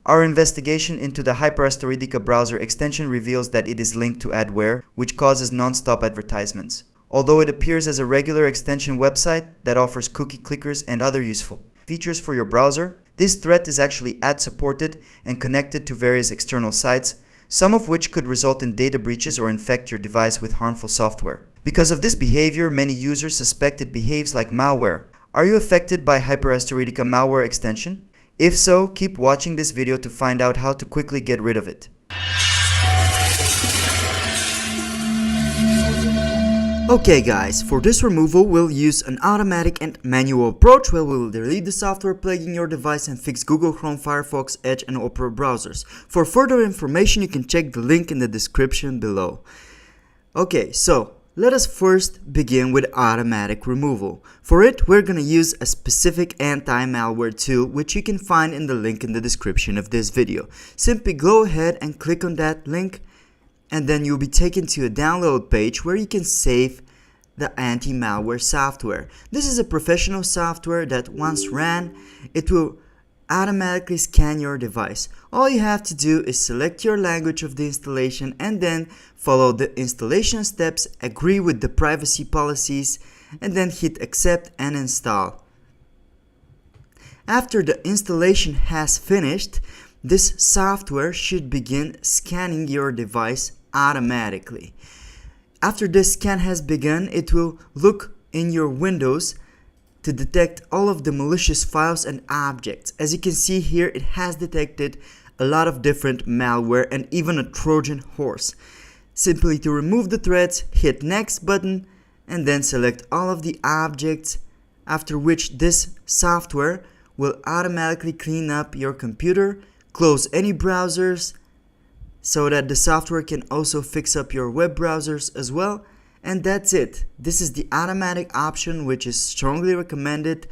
Our investigation into the HyperAsteroidica browser extension reveals that it is linked to adware, which causes non-stop advertisements. Although it appears as a regular extension website that offers cookie clickers and other useful features for your browser, this threat is actually ad-supported and connected to various external sites, some of which could result in data breaches or infect your device with harmful software. Because of this behavior, many users suspect it behaves like malware. Are you affected by HyperAsteroidica malware extension? If so, keep watching this video to find out how to quickly get rid of it. Okay guys, for this removal we'll use an automatic and manual approach where we'll delete the software plaguing your device and fix Google Chrome, Firefox, Edge and Opera browsers. For further information you can check the link in the description below. Okay, so let us first begin with automatic removal. For it, we're gonna use a specific anti-malware tool which you can find in the link in the description of this video. Simply go ahead and click on that link and then you'll be taken to a download page where you can save the anti-malware software. This is a professional software that once ran, it will automatically scan your device. All you have to do is select your language of the installation and then follow the installation steps, agree with the privacy policies, and then hit accept and install. After the installation has finished, this software should begin scanning your device automatically. After this scan has begun, it will look in your windows to detect all of the malicious files and objects. As you can see here, it has detected a lot of different malware and even a Trojan horse. Simply to remove the threads, hit next button and then select all of the objects, after which this software will automatically clean up your computer, close any browsers so that the software can also fix up your web browsers as well. And that's it. This is the automatic option which is strongly recommended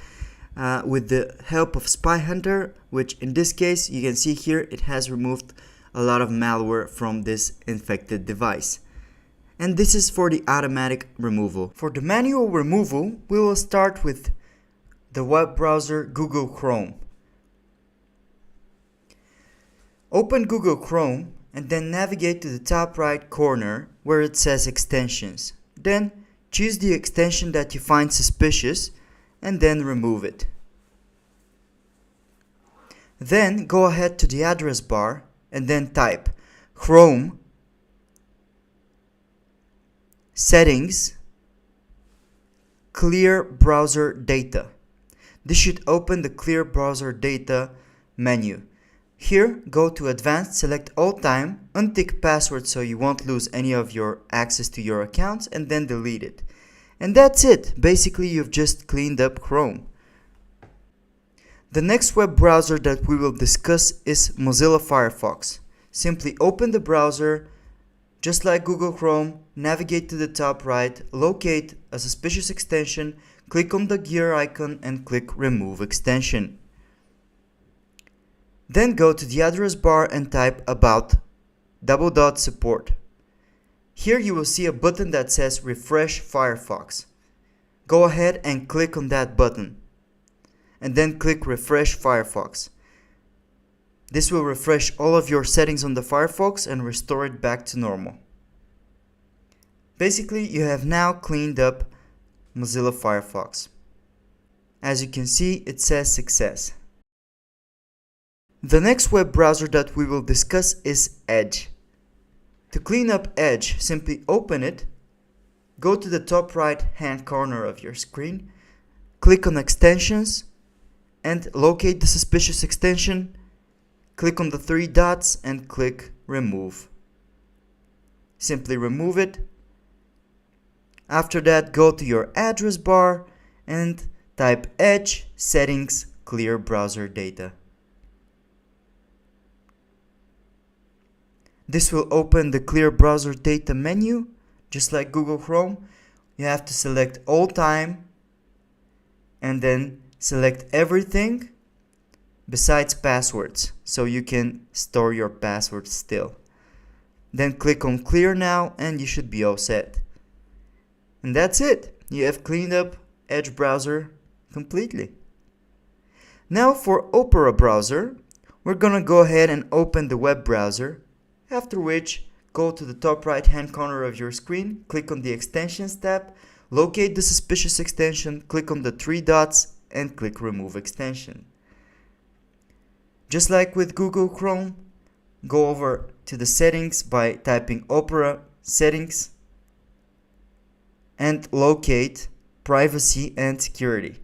with the help of Spy Hunter, which in this case you can see here it has removed a lot of malware from this infected device. And this is for the automatic removal. For the manual removal, we will start with the web browser Google Chrome. Open Google Chrome and then navigate to the top right corner where it says extensions. Then choose the extension that you find suspicious and then remove it. Then go ahead to the address bar and then type Chrome Settings Clear Browser Data. This should open the Clear Browser Data menu. Here, go to Advanced, select All Time, untick Password so you won't lose any of your access to your accounts, and then delete it. And that's it. Basically, you've just cleaned up Chrome. The next web browser that we will discuss is Mozilla Firefox. Simply open the browser, just like Google Chrome, navigate to the top right, locate a suspicious extension, click on the gear icon and click Remove Extension. Then go to the address bar and type About /support. Here you will see a button that says Refresh Firefox. Go ahead and click on that button and then click Refresh Firefox. This will refresh all of your settings on the Firefox and restore it back to normal. Basically, you have now cleaned up Mozilla Firefox. As you can see, it says success. The next web browser that we will discuss is Edge. To clean up Edge, simply open it, go to the top right hand corner of your screen, click on Extensions, and locate the suspicious extension, click on the three dots and click Remove. Simply remove it. After that, go to your address bar and type Edge Settings Clear Browser Data. This will open the Clear Browser Data menu, just like Google Chrome. You have to select All Time and then select everything besides passwords, so you can store your passwords still. Then click on Clear Now and you should be all set. And that's it. You have cleaned up Edge browser completely. Now for Opera browser, we're gonna go ahead and open the web browser, after which go to the top right hand corner of your screen, click on the Extensions tab, locate the suspicious extension, click on the three dots and click Remove Extension. Just like with Google Chrome, go over to the settings by typing Opera Settings and locate Privacy and Security.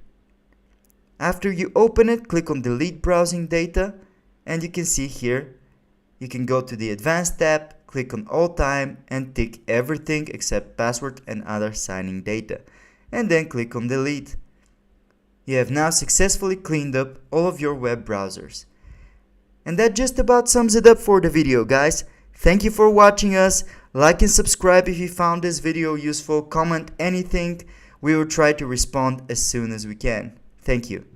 After you open it, click on Delete Browsing Data, and you can see here, you can go to the Advanced tab, click on All Time and tick everything except password and other signing data, and then click on Delete. You have now successfully cleaned up all of your web browsers. And that just about sums it up for the video, guys. Thank you for watching us. Like and subscribe if you found this video useful. Comment anything. We will try to respond as soon as we can. Thank you.